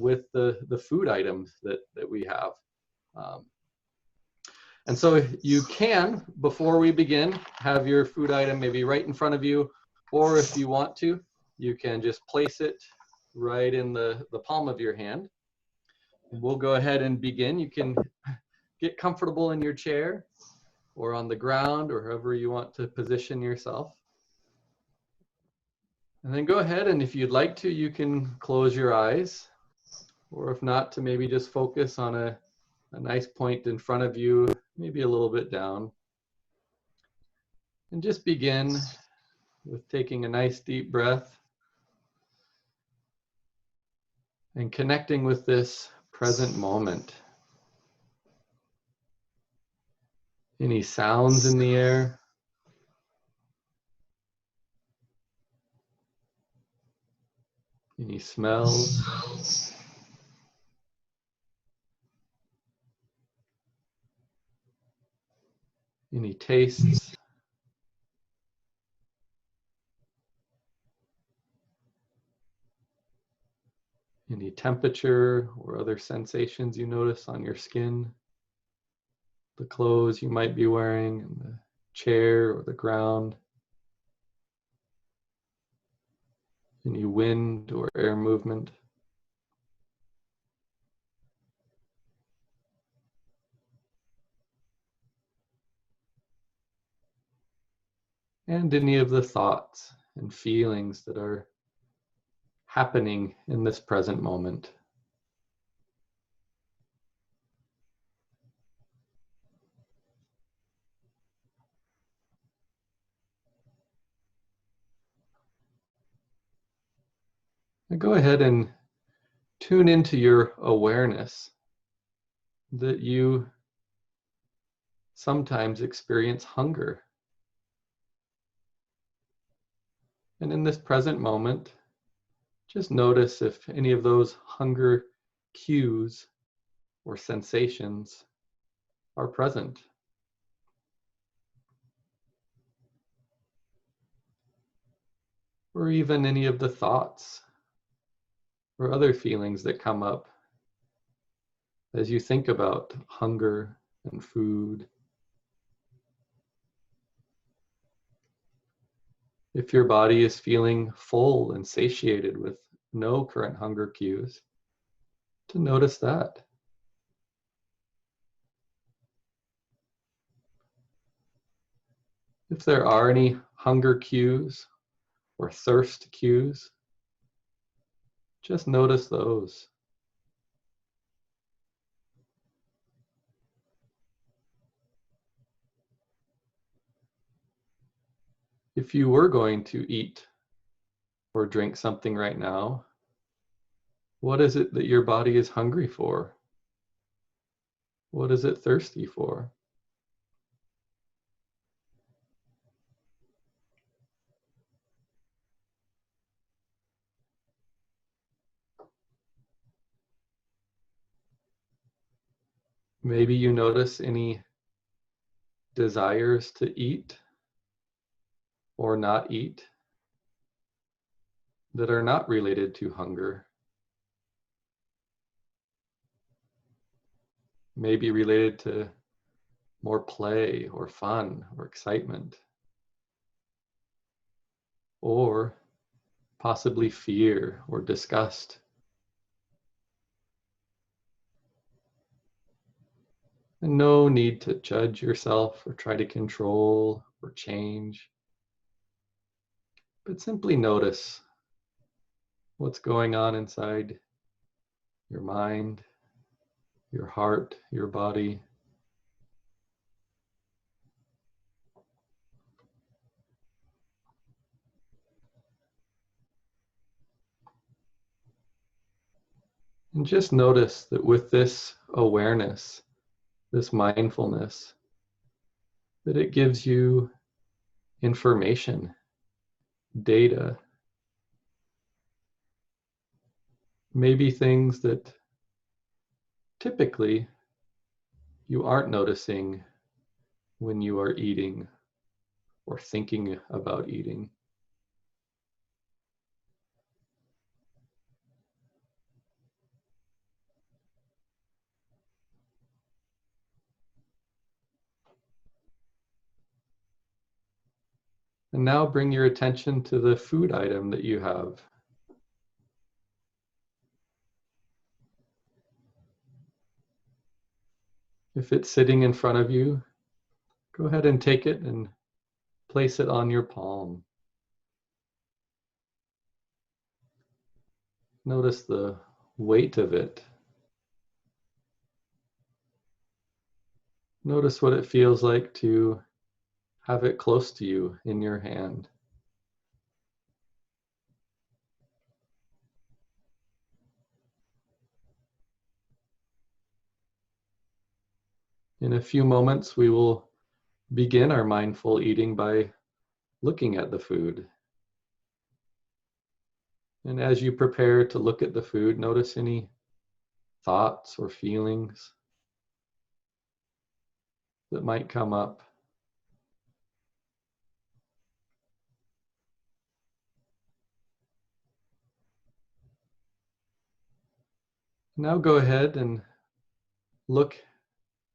with the food items that we have. And so you can, before we begin, have your food item maybe right in front of you, or if you want to, you can just place it right in the palm of your hand. We'll go ahead and begin. You can get comfortable in your chair or on the ground or however you want to position yourself. And then go ahead, and if you'd like to, you can close your eyes, or if not, to maybe just focus on a nice point in front of you, maybe a little bit down. And just begin with taking a nice deep breath and connecting with this present moment. Any sounds in the air? Any smells? Any tastes? Any temperature or other sensations you notice on your skin? The clothes you might be wearing, and the chair or the ground? Any wind or air movement? And any of the thoughts and feelings that are happening in this present moment. Now go ahead and tune into your awareness that you sometimes experience hunger. And in this present moment, just notice if any of those hunger cues or sensations are present. Or even any of the thoughts or other feelings that come up as you think about hunger and food. If your body is feeling full and satiated with no current hunger cues, to notice that. If there are any hunger cues or thirst cues, just notice those. If you were going to eat or drink something right now, what is it that your body is hungry for? What is it thirsty for? Maybe you notice any desires to eat or not eat that are not related to hunger. Maybe related to more play or fun or excitement, or possibly fear or disgust. And no need to judge yourself or try to control or change, but simply notice what's going on inside your mind, your heart, your body. And just notice that with this awareness, this mindfulness, that it gives you information, data, maybe things that typically you aren't noticing when you are eating or thinking about eating. And now bring your attention to the food item that you have. If it's sitting in front of you, go ahead and take it and place it on your palm. Notice the weight of it. Notice what it feels like to have it close to you in your hand. In a few moments, we will begin our mindful eating by looking at the food. And as you prepare to look at the food, notice any thoughts or feelings that might come up. Now go ahead and look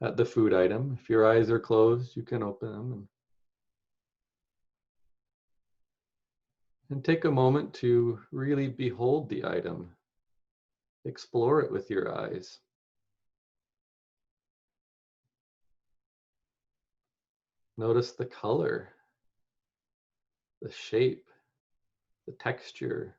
at the food item. If your eyes are closed, you can open them and take a moment to really behold the item. Explore it with your eyes. Notice the color, the shape, the texture,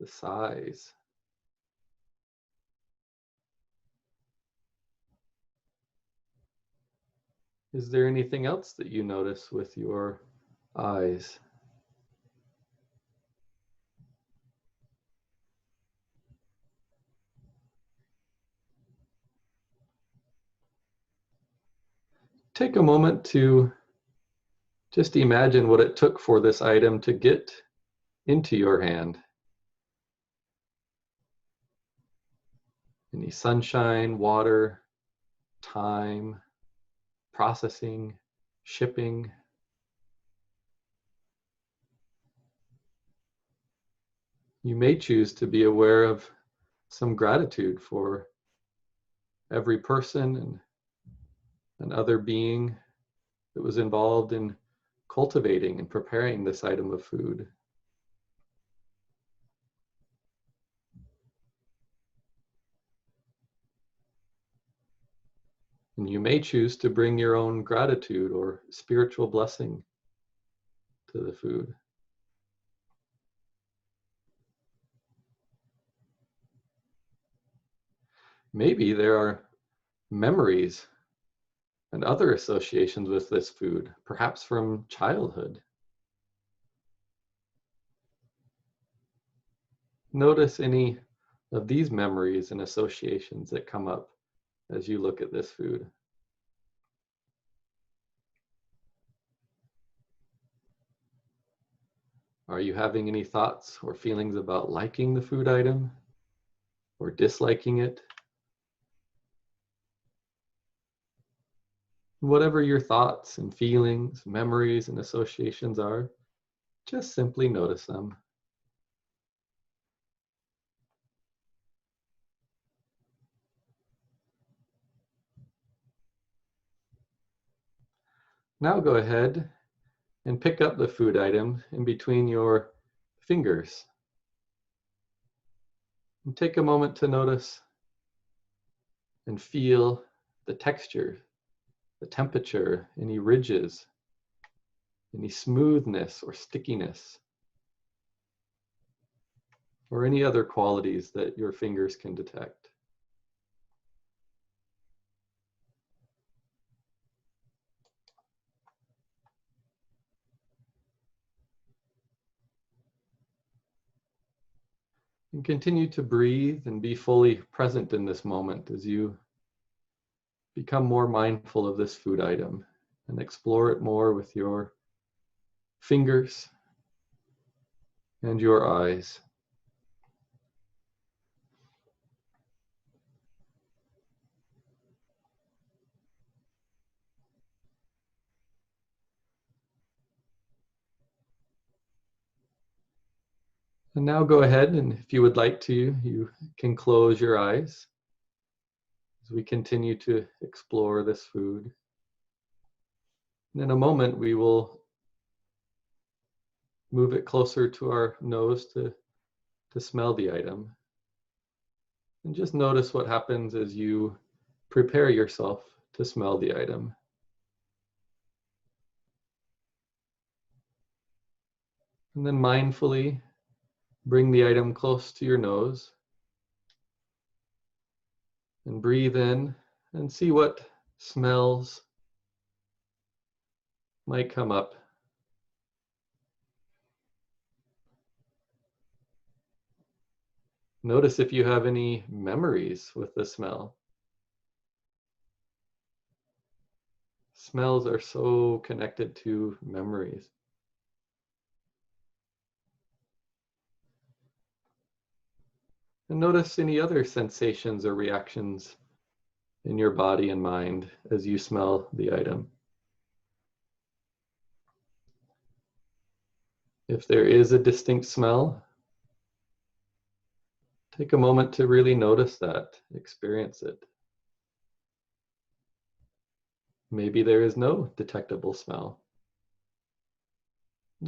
the size. Is there anything else that you notice with your eyes? Take a moment to just imagine what it took for this item to get into your hand. Any sunshine, water, time, processing, shipping. You may choose to be aware of some gratitude for every person and other being that was involved in cultivating and preparing this item of food. And you may choose to bring your own gratitude or spiritual blessing to the food. Maybe there are memories and other associations with this food, perhaps from childhood. Notice any of these memories and associations that come up as you look at this food. Are you having any thoughts or feelings about liking the food item or disliking it? Whatever your thoughts and feelings, memories and associations are, just simply notice them. Now go ahead and pick up the food item in between your fingers. And take a moment to notice and feel the texture, the temperature, any ridges, any smoothness or stickiness, or any other qualities that your fingers can detect. And continue to breathe and be fully present in this moment as you become more mindful of this food item and explore it more with your fingers and your eyes. And now go ahead, and if you would like to, you can close your eyes as we continue to explore this food. And in a moment, we will move it closer to our nose to smell the item. And just notice what happens as you prepare yourself to smell the item. And then mindfully bring the item close to your nose and breathe in and see what smells might come up. Notice if you have any memories with the smell. Smells are so connected to memories. And notice any other sensations or reactions in your body and mind as you smell the item. If there is a distinct smell, take a moment to really notice that, experience it. Maybe there is no detectable smell.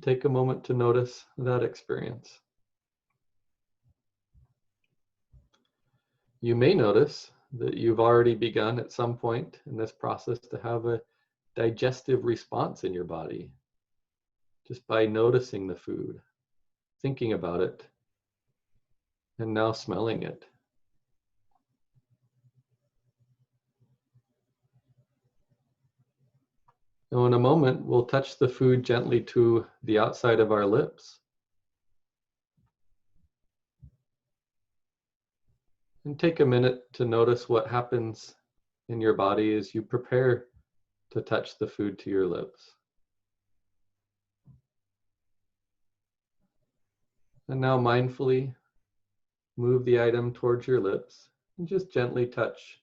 Take a moment to notice that experience. You may notice that you've already begun at some point in this process to have a digestive response in your body just by noticing the food, thinking about it, and now smelling it. Now in a moment, we'll touch the food gently to the outside of our lips. And take a minute to notice what happens in your body as you prepare to touch the food to your lips. And now mindfully move the item towards your lips and just gently touch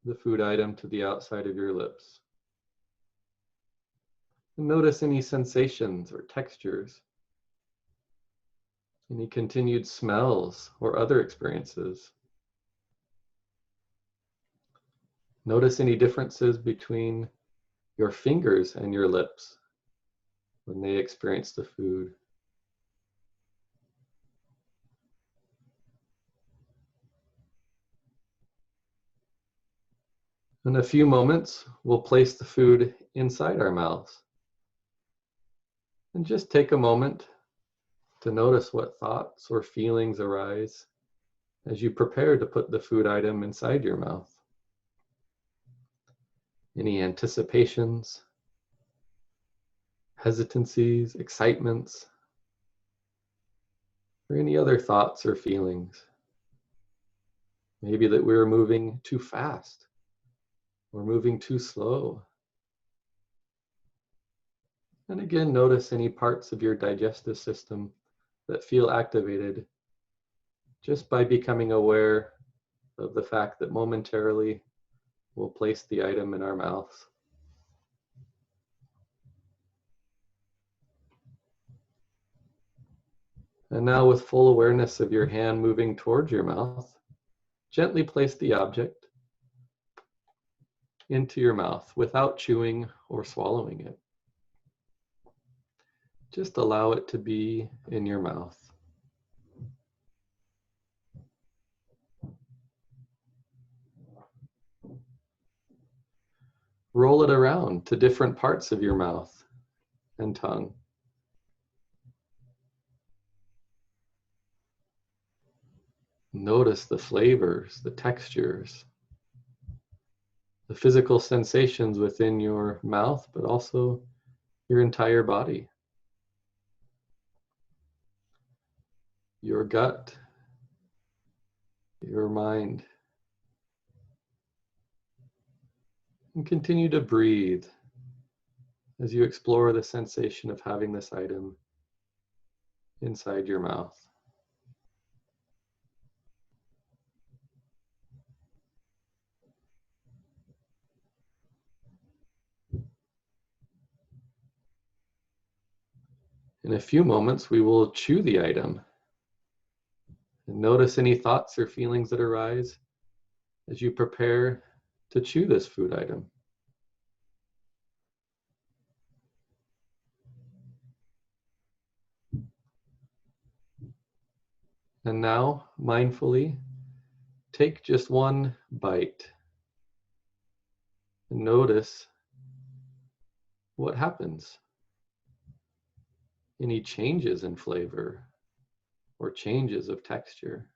the food item to the outside of your lips. And notice any sensations or textures, any continued smells or other experiences. Notice any differences between your fingers and your lips when they experience the food. In a few moments, we'll place the food inside our mouths. And just take a moment to notice what thoughts or feelings arise as you prepare to put the food item inside your mouth. Any anticipations, hesitancies, excitements, or any other thoughts or feelings. Maybe that we're moving too fast or moving too slow. And again, notice any parts of your digestive system that feel activated just by becoming aware of the fact that momentarily we'll place the item in our mouths. And now, with full awareness of your hand moving towards your mouth, gently place the object into your mouth without chewing or swallowing it. Just allow it to be in your mouth. Roll it around to different parts of your mouth and tongue. Notice the flavors, the textures, the physical sensations within your mouth, but also your entire body. Your gut, your mind. And continue to breathe as you explore the sensation of having this item inside your mouth. In a few moments, we will chew the item and notice any thoughts or feelings that arise as you prepare to chew this food item. And now, mindfully, take just one bite and notice what happens. Any changes in flavor or changes of texture.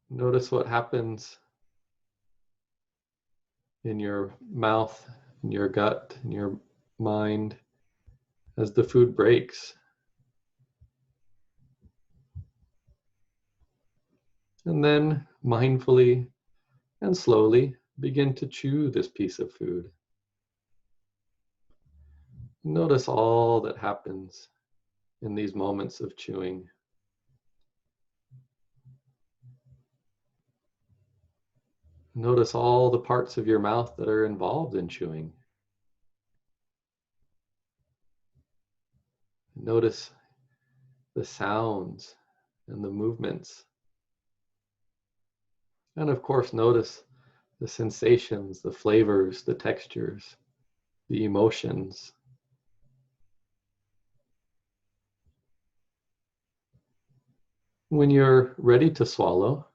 Notice what happens in your mouth, in your gut, in your mind as the food breaks. And then mindfully and slowly begin to chew this piece of food. Notice all that happens in these moments of chewing. Notice all the parts of your mouth that are involved in chewing. Notice the sounds and the movements. And of course, notice the sensations, the flavors, the textures, the emotions. When you're ready to swallow,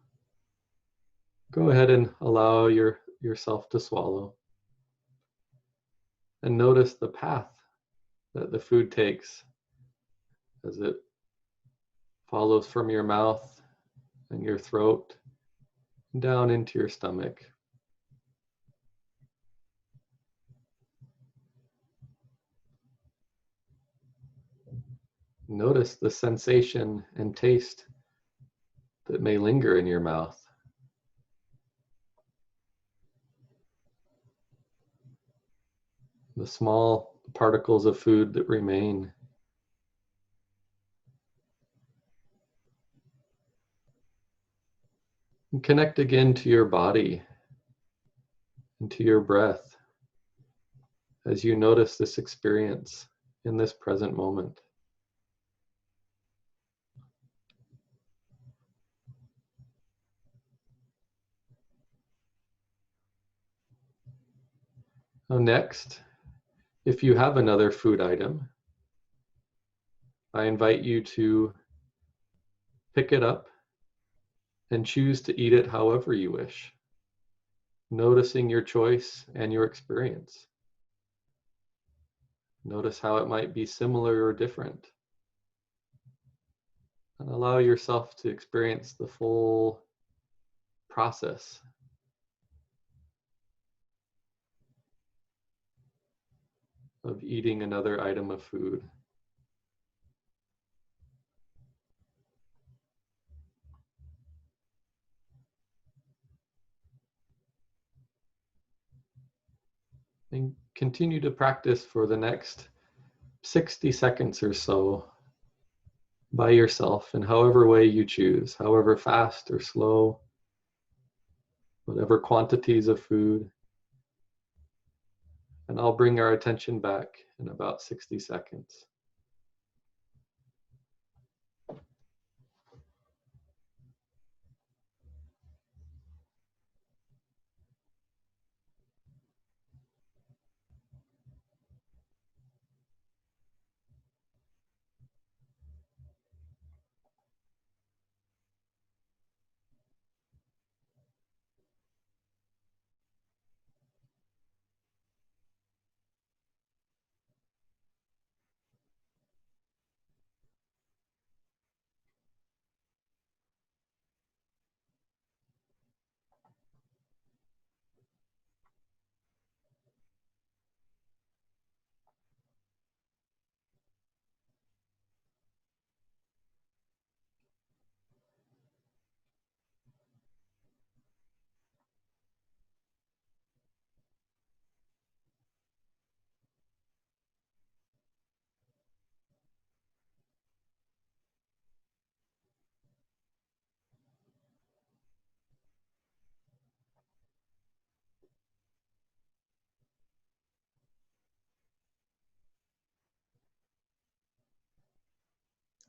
go ahead and allow yourself to swallow. And notice the path that the food takes as it follows from your mouth and your throat down into your stomach. Notice the sensation and taste that may linger in your mouth. The small particles of food that remain. And connect again to your body and to your breath as you notice this experience in this present moment. Now next, if you have another food item, I invite you to pick it up and choose to eat it however you wish, noticing your choice and your experience. Notice how it might be similar or different. And allow yourself to experience the full process of eating another item of food. And continue to practice for the next 60 seconds or so by yourself in however way you choose, however fast or slow, whatever quantities of food. And I'll bring our attention back in about 60 seconds.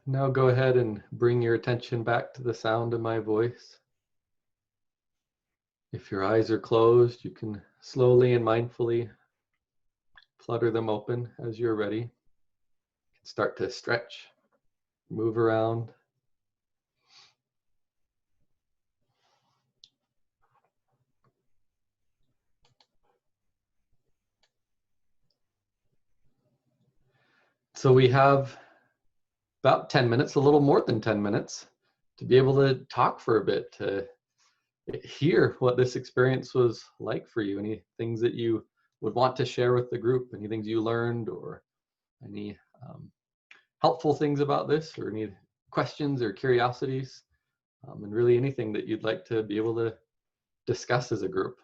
Now go ahead and bring your attention back to the sound of my voice. If your eyes are closed, you can slowly and mindfully flutter them open as you're ready. You can start to stretch, move around. So we have about 10 minutes, a little more than 10 minutes, to be able to talk for a bit, to hear what this experience was like for you. Any things that you would want to share with the group, any things you learned, or any helpful things about this, or any questions or curiosities, and really anything that you'd like to be able to discuss as a group.